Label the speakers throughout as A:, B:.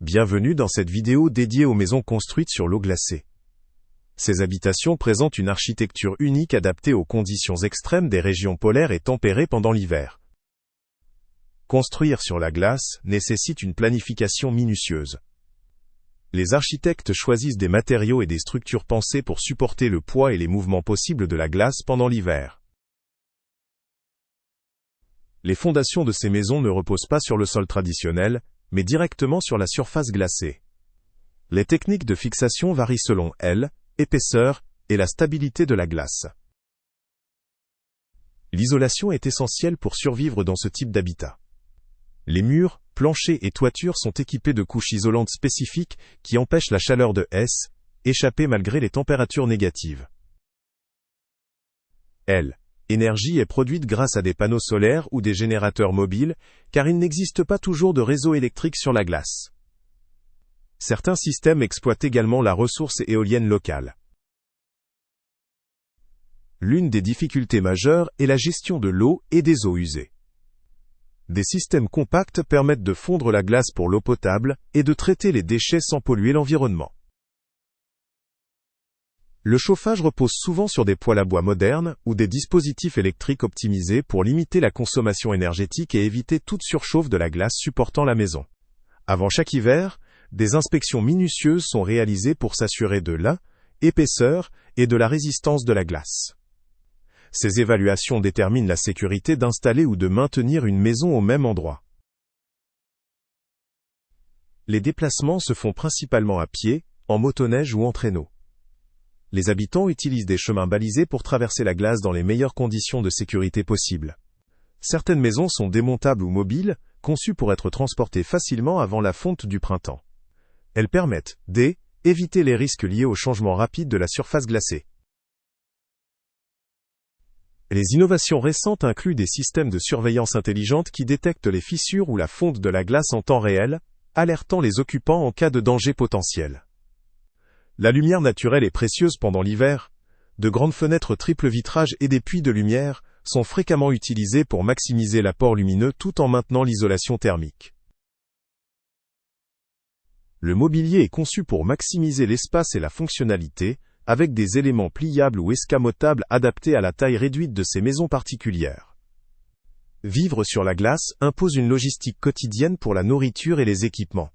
A: Bienvenue dans cette vidéo dédiée aux maisons construites sur l'eau glacée. Ces habitations présentent une architecture unique adaptée aux conditions extrêmes des régions polaires et tempérées pendant l'hiver. Construire sur la glace nécessite une planification minutieuse. Les architectes choisissent des matériaux et des structures pensées pour supporter le poids et les mouvements possibles de la glace pendant l'hiver. Les fondations de ces maisons ne reposent pas sur le sol traditionnel, mais directement sur la surface glacée. Les techniques de fixation varient selon l'épaisseur et la stabilité de la glace. L'isolation est essentielle pour survivre dans ce type d'habitat. Les murs, planchers et toitures sont équipés de couches isolantes spécifiques qui empêchent la chaleur de échapper malgré les températures négatives. L'énergie est produite grâce à des panneaux solaires ou des générateurs mobiles, car il n'existe pas toujours de réseau électrique sur la glace. Certains systèmes exploitent également la ressource éolienne locale. L'une des difficultés majeures est la gestion de l'eau et des eaux usées. Des systèmes compacts permettent de fondre la glace pour l'eau potable et de traiter les déchets sans polluer l'environnement. Le chauffage repose souvent sur des poêles à bois modernes ou des dispositifs électriques optimisés pour limiter la consommation énergétique et éviter toute surchauffe de la glace supportant la maison. Avant chaque hiver, des inspections minutieuses sont réalisées pour s'assurer de l'épaisseur et de la résistance de la glace. Ces évaluations déterminent la sécurité d'installer ou de maintenir une maison au même endroit. Les déplacements se font principalement à pied, en motoneige ou en traîneau. Les habitants utilisent des chemins balisés pour traverser la glace dans les meilleures conditions de sécurité possibles. Certaines maisons sont démontables ou mobiles, conçues pour être transportées facilement avant la fonte du printemps. Elles permettent d'éviter les risques liés au changement rapide de la surface glacée. Les innovations récentes incluent des systèmes de surveillance intelligente qui détectent les fissures ou la fonte de la glace en temps réel, alertant les occupants en cas de danger potentiel. La lumière naturelle est précieuse pendant l'hiver. De grandes fenêtres triple vitrage et des puits de lumière sont fréquemment utilisés pour maximiser l'apport lumineux tout en maintenant l'isolation thermique. Le mobilier est conçu pour maximiser l'espace et la fonctionnalité, avec des éléments pliables ou escamotables adaptés à la taille réduite de ces maisons particulières. Vivre sur la glace impose une logistique quotidienne pour la nourriture et les équipements.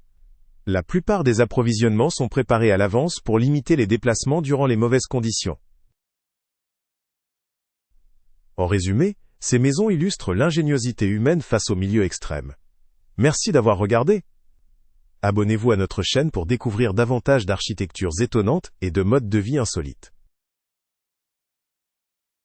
A: La plupart des approvisionnements sont préparés à l'avance pour limiter les déplacements durant les mauvaises conditions. En résumé, ces maisons illustrent l'ingéniosité humaine face aux milieux extrêmes. Merci d'avoir regardé. Abonnez-vous à notre chaîne pour découvrir davantage d'architectures étonnantes et de modes de vie insolites.